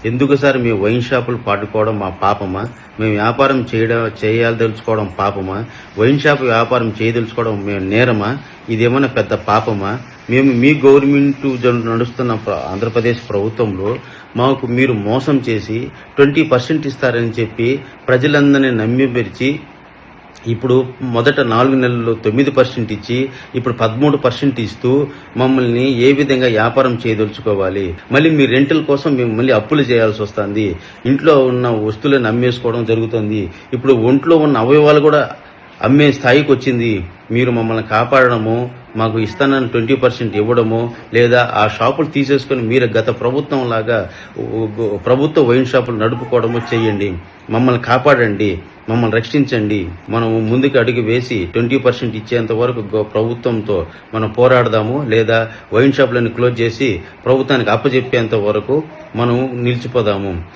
ఎందుకు సార్ మీ వైన్ షాపులు పాడుకోవడం మా పాపమా? మేము వ్యాపారం చేయాలదలుచుకోవడం పాపమా? వైన్ షాప్ వ్యాపారం చేయదలుచుకోవడం మేము నేరమా? ఇదేమన్నా పెద్ద పాపమా? మేము మీ గవర్నమెంట్ నడుస్తున్న ఆంధ్రప్రదేశ్ ప్రభుత్వంలో మాకు మీరు మోసం చేసి 20% ఇస్తారని చెప్పి ప్రజలందరినీ నమ్మిపెరిచి ఇప్పుడు మొదట 4 నెలల్లో 9% ఇచ్చి ఇప్పుడు 13% ఇస్తూ మమ్మల్ని ఏ విధంగా వ్యాపారం చేయదలుచుకోవాలి? మళ్ళీ మీ రెంటల్ కోసం మేము మళ్ళీ అప్పులు చేయాల్సి వస్తుంది. ఇంట్లో ఉన్న వస్తువులను అమ్మేసుకోవడం జరుగుతుంది. ఇప్పుడు ఒంట్లో ఉన్న అవయవాలు కూడా అమ్మే స్థాయికి వచ్చింది. మీరు మమ్మల్ని కాపాడడము, మాకు ఇస్తానని 20% ఇవ్వడము, లేదా ఆ షాపులు తీసేసుకొని మీరు గత ప్రభుత్వం లాగా ప్రభుత్వ వైన్ షాపులు నడుపుకోవడము చేయండి. మమ్మల్ని కాపాడండి, మమ్మల్ని రక్షించండి. మనం ముందుకు అడుగు వేసి 20% ఇచ్చేంత వరకు ప్రభుత్వంతో మనం పోరాడదాము, లేదా వైన్ షాపులను క్లోజ్ చేసి ప్రభుత్వానికి అప్పచెప్పేంత వరకు మనం నిలిచిపోదాము.